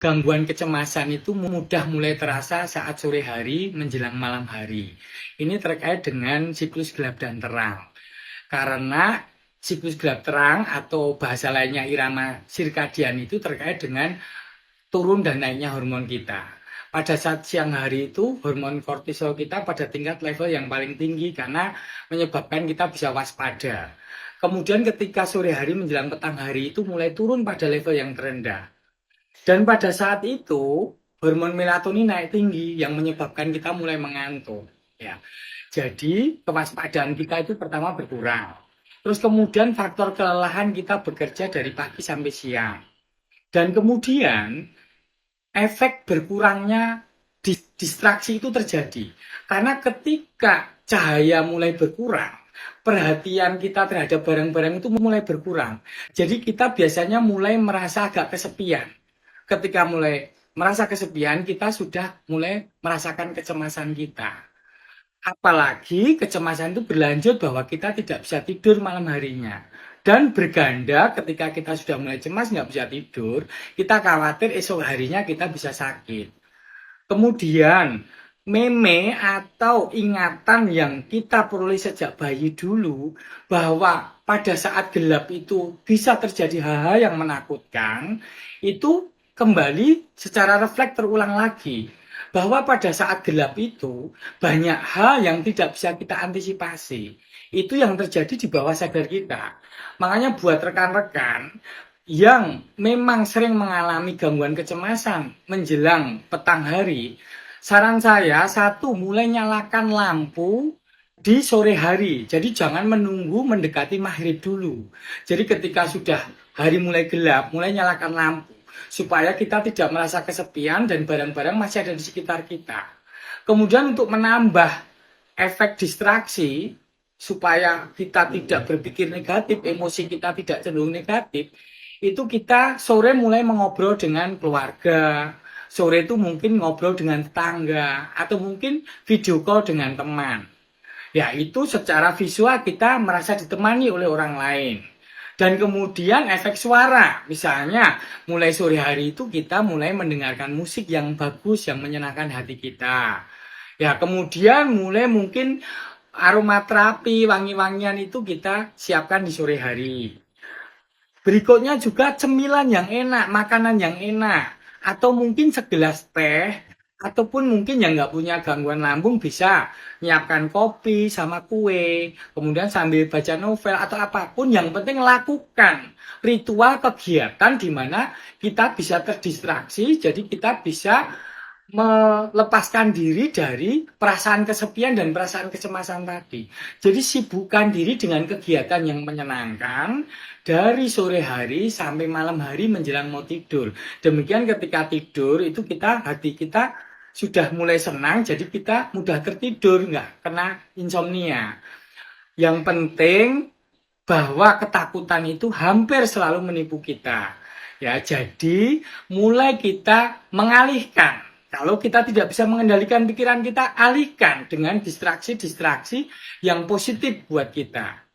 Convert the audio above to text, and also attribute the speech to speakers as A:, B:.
A: Gangguan kecemasan itu mudah mulai terasa saat sore hari menjelang malam hari. Ini terkait dengan siklus gelap dan terang. Karena siklus gelap terang atau bahasa lainnya irama sirkadian itu terkait dengan turun dan naiknya hormon kita. Pada saat siang hari itu hormon kortisol kita pada tingkat level yang paling tinggi karena menyebabkan kita bisa waspada. Kemudian ketika sore hari menjelang petang hari itu mulai turun pada level yang terendah. Dan pada saat itu hormon melatonin naik tinggi yang menyebabkan kita mulai mengantuk. Ya, jadi kewaspadaan kita itu pertama berkurang. Terus kemudian faktor kelelahan kita bekerja dari pagi sampai siang. Dan kemudian efek berkurangnya distraksi itu terjadi. Karena ketika cahaya mulai berkurang, perhatian kita terhadap barang-barang itu mulai berkurang. Jadi kita biasanya mulai merasa agak kesepian. Ketika mulai merasa kesepian, kita sudah mulai merasakan kecemasan kita. Apalagi kecemasan itu berlanjut bahwa kita tidak bisa tidur malam harinya. Dan berganda ketika kita sudah mulai cemas nggak bisa tidur, kita khawatir esok harinya kita bisa sakit. Kemudian meme atau ingatan yang kita peroleh sejak bayi dulu bahwa pada saat gelap itu bisa terjadi hal-hal yang menakutkan, itu kembali secara refleks terulang lagi bahwa pada saat gelap itu banyak hal yang tidak bisa kita antisipasi. Itu yang terjadi di bawah sadar kita. Makanya buat rekan-rekan yang memang sering mengalami gangguan kecemasan menjelang petang hari, saran saya satu, mulai nyalakan lampu di sore hari. Jadi jangan menunggu mendekati maghrib dulu. Jadi ketika sudah hari mulai gelap, mulai nyalakan lampu supaya kita tidak merasa kesepian dan barang-barang masih ada di sekitar kita. Kemudian untuk menambah efek distraksi supaya kita tidak berpikir negatif, emosi kita tidak cenderung negatif, itu kita sore mulai mengobrol dengan keluarga. Sore itu mungkin ngobrol dengan tetangga atau mungkin video call dengan teman. Ya, itu secara visual kita merasa ditemani oleh orang lain. Dan kemudian efek suara, misalnya mulai sore hari itu kita mulai mendengarkan musik yang bagus, yang menyenangkan hati kita. Ya, kemudian mulai mungkin aromaterapi, wangi-wangian itu kita siapkan di sore hari. Berikutnya juga cemilan yang enak, makanan yang enak. Atau mungkin segelas teh, ataupun mungkin yang nggak punya gangguan lambung bisa nyiapkan kopi sama kue, kemudian sambil baca novel atau apapun, yang penting lakukan ritual kegiatan di mana kita bisa terdistraksi, jadi kita bisa melepaskan diri dari perasaan kesepian dan perasaan kecemasan tadi. Jadi sibukkan diri dengan kegiatan yang menyenangkan dari sore hari sampai malam hari menjelang mau tidur. Demikian ketika tidur itu hati kita sudah mulai senang, jadi kita mudah tertidur, nggak kena insomnia. Yang penting bahwa ketakutan itu hampir selalu menipu kita. Ya, jadi mulai kita mengalihkan. Kalau kita tidak bisa mengendalikan pikiran kita, alihkan dengan distraksi-distraksi yang positif buat kita.